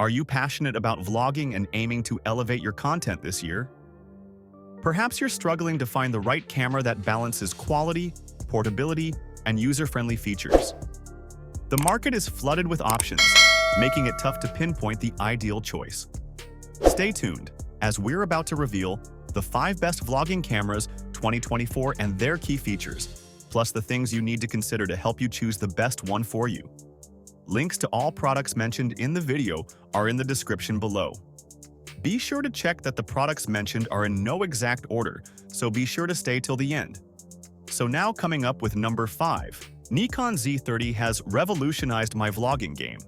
Are you passionate about vlogging and aiming to elevate your content this year? Perhaps you're struggling to find the right camera that balances quality, portability, and user-friendly features. The market is flooded with options, making it tough to pinpoint the ideal choice. Stay tuned, as we're about to reveal the 5 best vlogging cameras 2024 and their key features, plus the things you need to consider to help you choose the best one for you. Links to all products mentioned in the video are in the description below. Be sure to check that the products mentioned are in no exact order, so be sure to stay till the end. So now coming up with number 5, Nikon Z30 has revolutionized my vlogging game.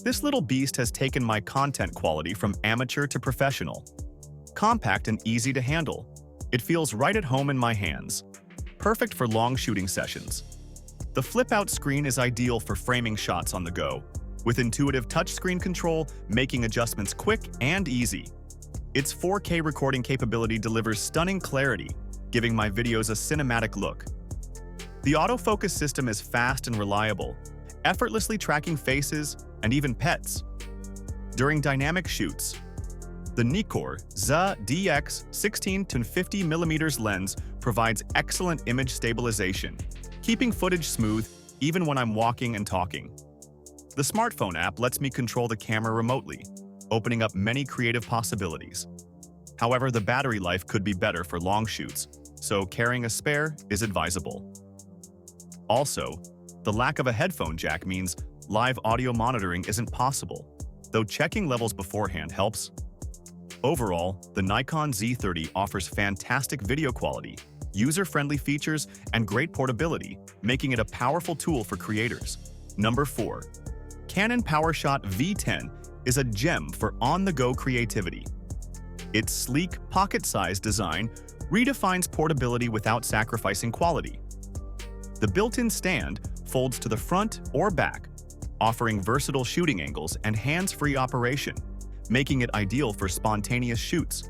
This little beast has taken my content quality from amateur to professional. Compact and easy to handle, it feels right at home in my hands. Perfect for long shooting sessions. The flip-out screen is ideal for framing shots on the go, with intuitive touchscreen control making adjustments quick and easy. Its 4K recording capability delivers stunning clarity, giving my videos a cinematic look. The autofocus system is fast and reliable, effortlessly tracking faces and even pets. During dynamic shoots, the Nikon Z30 16-50mm lens provides excellent image stabilization, keeping footage smooth even when I'm walking and talking. The smartphone app lets me control the camera remotely, opening up many creative possibilities. However, the battery life could be better for long shoots, so carrying a spare is advisable. Also, the lack of a headphone jack means live audio monitoring isn't possible, though checking levels beforehand helps. Overall, the Nikon Z30 offers fantastic video quality, user-friendly features, and great portability, making it a powerful tool for creators. Number 4. Canon PowerShot V10 is a gem for on-the-go creativity. Its sleek, pocket-sized design redefines portability without sacrificing quality. The built-in stand folds to the front or back, offering versatile shooting angles and hands-free operation, making it ideal for spontaneous shoots.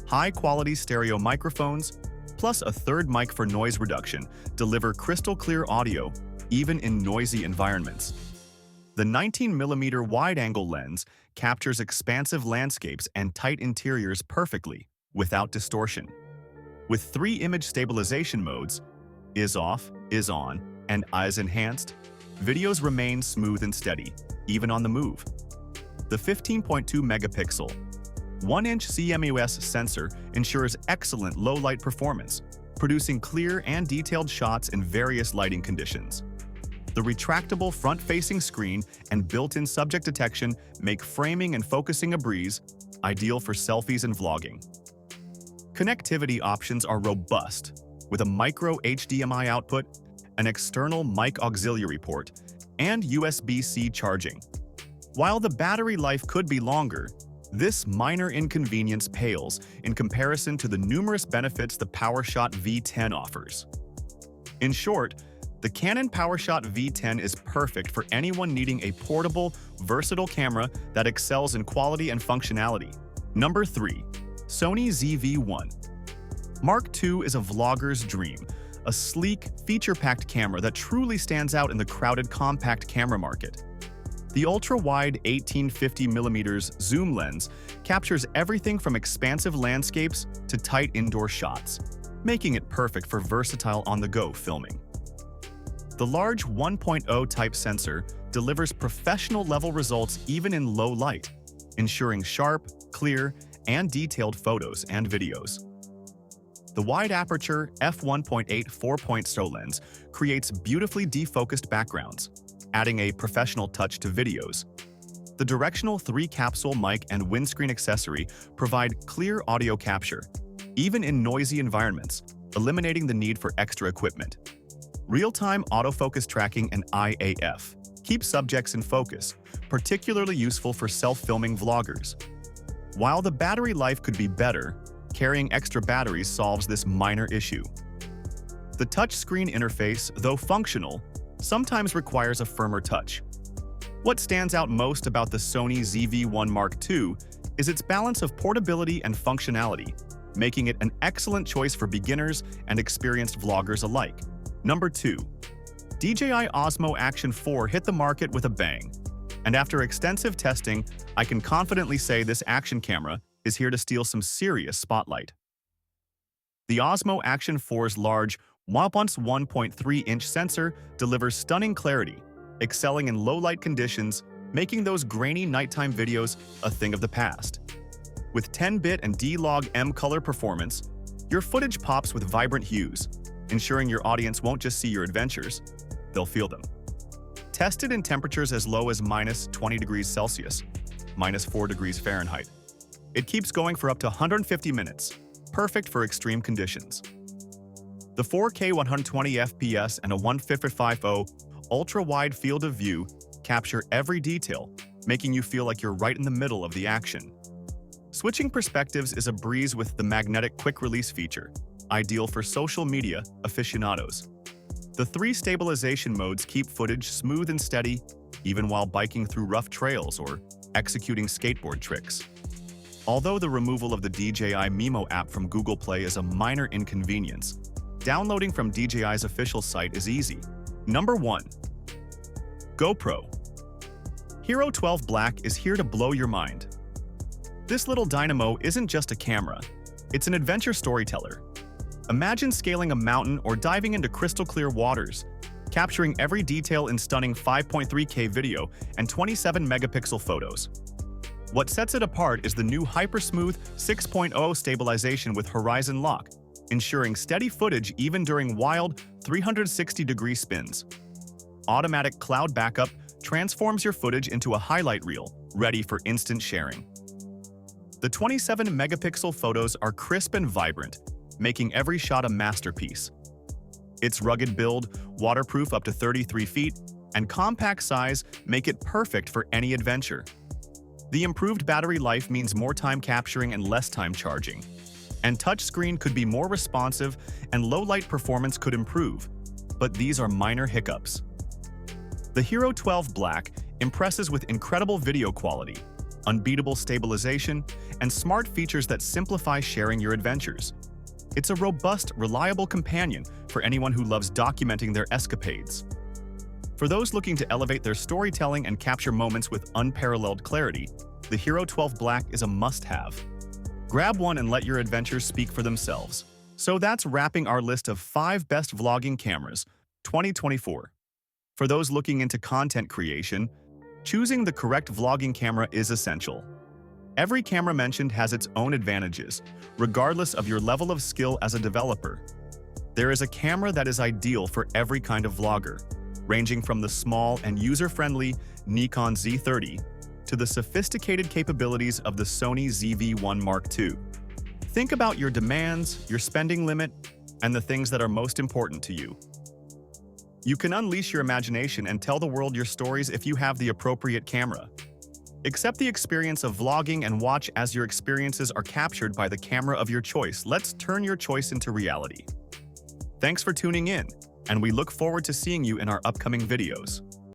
High-quality stereo microphones, plus a third mic for noise reduction, deliver crystal-clear audio, even in noisy environments. The 19mm wide-angle lens captures expansive landscapes and tight interiors perfectly, without distortion. With 3 image stabilization modes, is off, is on, and eyes enhanced, videos remain smooth and steady, even on the move. The 15.2-megapixel, 1-inch CMOS sensor ensures excellent low-light performance, producing clear and detailed shots in various lighting conditions. The retractable front-facing screen and built-in subject detection make framing and focusing a breeze, ideal for selfies and vlogging. Connectivity options are robust, with a micro HDMI output, an external mic auxiliary port, and USB-C charging. While the battery life could be longer, this minor inconvenience pales in comparison to the numerous benefits the PowerShot V10 offers. In short, the Canon PowerShot V10 is perfect for anyone needing a portable, versatile camera that excels in quality and functionality. Number 3. Sony ZV-1 Mark II is a vlogger's dream, a sleek, feature-packed camera that truly stands out in the crowded compact camera market. The ultra-wide 18-50mm zoom lens captures everything from expansive landscapes to tight indoor shots, making it perfect for versatile on-the-go filming. The large 1.0 type sensor delivers professional-level results even in low light, ensuring sharp, clear, and detailed photos and videos. The wide-aperture f1.8 4.0 lens creates beautifully defocused backgrounds, adding a professional touch to videos. The directional 3-capsule mic and windscreen accessory provide clear audio capture, even in noisy environments, eliminating the need for extra equipment. Real-time autofocus tracking and IAF keep subjects in focus, particularly useful for self-filming vloggers. While the battery life could be better, carrying extra batteries solves this minor issue. The touchscreen interface, though functional, sometimes requires a firmer touch. What stands out most about the Sony ZV-1 Mark II is its balance of portability and functionality, making it an excellent choice for beginners and experienced vloggers alike. Number 2. DJI Osmo Action 4 hit the market with a bang. And after extensive testing, I can confidently say this action camera is here to steal some serious spotlight. The Osmo Action 4's large 1.3-inch sensor delivers stunning clarity, excelling in low-light conditions, making those grainy nighttime videos a thing of the past. With 10-bit and D-Log M color performance, your footage pops with vibrant hues, ensuring your audience won't just see your adventures, they'll feel them. Tested in temperatures as low as -20 degrees Celsius, -4 degrees Fahrenheit. It keeps going for up to 150 minutes, perfect for extreme conditions. The 4K 120 FPS and a 1.55 ultra-wide field of view capture every detail, making you feel like you're right in the middle of the action. Switching perspectives is a breeze with the magnetic quick-release feature, ideal for social media aficionados. The 3 stabilization modes keep footage smooth and steady, even while biking through rough trails or executing skateboard tricks. Although the removal of the DJI Mimo app from Google Play is a minor inconvenience, downloading from DJI's official site is easy. Number 1. GoPro Hero12 Black is here to blow your mind. This little dynamo isn't just a camera, it's an adventure storyteller. Imagine scaling a mountain or diving into crystal-clear waters, capturing every detail in stunning 5.3K video and 27-megapixel photos. What sets it apart is the new hyper-smooth 6.0 stabilization with horizon lock, ensuring steady footage even during wild 360-degree spins. Automatic cloud backup transforms your footage into a highlight reel, ready for instant sharing. The 27-megapixel photos are crisp and vibrant, making every shot a masterpiece. Its rugged build, waterproof up to 33 feet, and compact size make it perfect for any adventure. The improved battery life means more time capturing and less time charging. And touchscreen could be more responsive and low-light performance could improve, but these are minor hiccups. The Hero12 Black impresses with incredible video quality, unbeatable stabilization, and smart features that simplify sharing your adventures. It's a robust, reliable companion for anyone who loves documenting their escapades. For those looking to elevate their storytelling and capture moments with unparalleled clarity, the Hero12 Black is a must-have. Grab one and let your adventures speak for themselves. So that's wrapping our list of 5 best vlogging cameras, 2024. For those looking into content creation, choosing the correct vlogging camera is essential. Every camera mentioned has its own advantages, regardless of your level of skill as a developer. There is a camera that is ideal for every kind of vlogger, ranging from the small and user-friendly Nikon Z30 to the sophisticated capabilities of the Sony ZV-1 Mark II. Think about your demands, your spending limit, and the things that are most important to you. You can unleash your imagination and tell the world your stories if you have the appropriate camera. Accept the experience of vlogging and watch as your experiences are captured by the camera of your choice. Let's turn your choice into reality. Thanks for tuning in, and we look forward to seeing you in our upcoming videos.